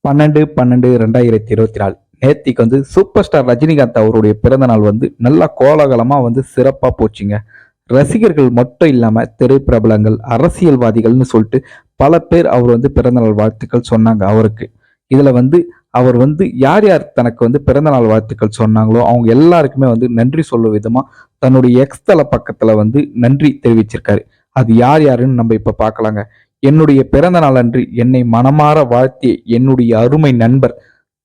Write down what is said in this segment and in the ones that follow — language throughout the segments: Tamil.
12/12/2024 நேத்திக்கு சூப்பர் ஸ்டார் ரஜினிகாந்த் அவருடைய பிறந்த நாள் நல்லா கோலாகலமா சிறப்பா போச்சுங்க. ரசிகர்கள் மட்டும் இல்லாம திரைப்பிரபலங்கள், அரசியல்வாதிகள்னு சொல்லிட்டு பல பேர் அவர் பிறந்த நாள் வாழ்த்துக்கள் சொன்னாங்க அவருக்கு. இதுல அவர் யார் யார் தனக்கு பிறந்த நாள் வாழ்த்துக்கள் சொன்னாங்களோ அவங்க எல்லாருக்குமே நன்றி சொல்லும் விதமா தன்னுடைய எக்ஸ் தள பக்கத்துல நன்றி தெரிவிச்சிருக்காரு. அது யார் யாருன்னு நம்ம இப்ப பார்க்கலாங்க. என்னுடைய பிறந்த நாள் அன்று என்னை மனமாற வாழ்த்திய என்னுடைய அருமை நண்பர்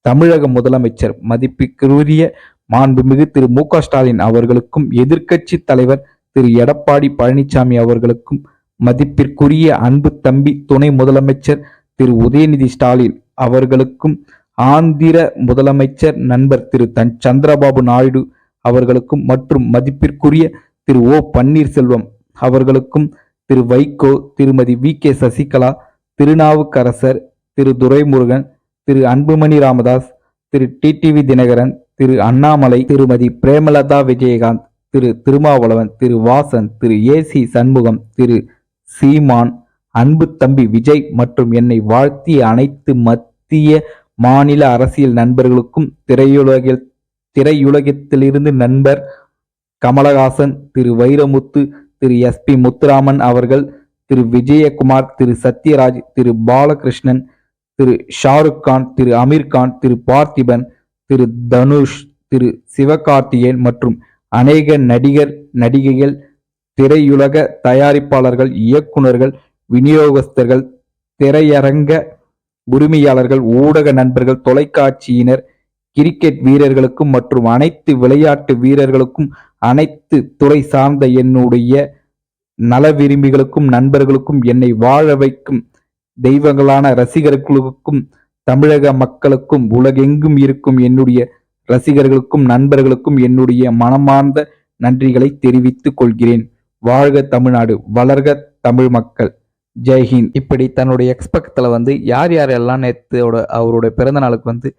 தமிழக முதலமைச்சர் மதிப்புக்குரிய மாண்புமிகு திரு மு.க. ஸ்டாலின் அவர்களுக்கும், எதிர்க்கட்சி தலைவர் திரு எடப்பாடி பழனிசாமி அவர்களுக்கும், மதிப்பிற்குரிய அன்பு தம்பி துணை முதலமைச்சர் திரு உதயநிதி ஸ்டாலின் அவர்களுக்கும், ஆந்திர முதலமைச்சர் நண்பர் திரு சந்திரபாபு நாயுடு அவர்களுக்கும் மற்றும் மதிப்பிற்குரிய திரு ஓ பன்னீர்செல்வம் அவர்களுக்கும், திரு வைகோ, திருமதி வி.கே. சசிகலா, திருநாவுக்கரசர், திரு துரைமுருகன், திரு அன்புமணி ராமதாஸ், திரு டிடிவி தினகரன், திரு அண்ணாமலை, திருமதி பிரேமலதா விஜயகாந்த், திரு திருமாவளவன், திரு வாசன், திரு ஏ.சி. சண்முகம், திரு சீமான், அன்பு தம்பி விஜய் மற்றும் என்னை வாழ்த்திய அனைத்து மத்திய மாநில அரசியல் நண்பர்களுக்கும், திரையுலகத்திலிருந்து நண்பர் கமலஹாசன், திரு வைரமுத்து, திரு எஸ்.பி. முத்துராமன் அவர்கள், திரு விஜயகுமார், திரு சத்யராஜ், திரு பாலகிருஷ்ணன், திரு ஷாருக் கான், திரு அமீர்கான், திரு பார்த்திபன், திரு தனுஷ், திரு சிவகார்த்திகேயன் மற்றும் அநேக நடிகர், நடிகைகள், திரையுலக தயாரிப்பாளர்கள், இயக்குநர்கள், விநியோகஸ்தர்கள், திரையரங்க உரிமையாளர்கள், ஊடக நண்பர்கள், தொலைக்காட்சியினர், கிரிக்கெட் வீரர்களுக்கும் மற்றும் அனைத்து விளையாட்டு வீரர்களுக்கும், அனைத்து துறை சார்ந்த என்னுடைய நல விரும்பிகளுக்கும், நண்பர்களுக்கும், என்னை வாழ வைக்கும் தெய்வங்களான ரசிகர்களுக்கும், தமிழக மக்களுக்கும், உலகெங்கும் இருக்கும் என்னுடைய ரசிகர்களுக்கும், நண்பர்களுக்கும் என்னுடைய மனமார்ந்த நன்றிகளை தெரிவித்துக் கொள்கிறேன். வாழ்க தமிழ்நாடு, வளர்க தமிழ் மக்கள், ஜெய்ஹிந்த். இப்படி தன்னுடைய எக்ஸ்பெக்ட்ல யார் யாரெல்லாம் நேத்தோட அவருடைய பிறந்த நாளுக்கு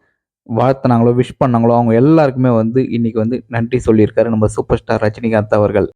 வாழ்த்தினாங்களோ, விஷ் பண்ணாங்களோ அவங்க எல்லாருக்குமே இன்னைக்கு நன்றி சொல்லியிருக்காரு நம்ம சூப்பர் ஸ்டார் ரஜினிகாந்த் அவர்கள்.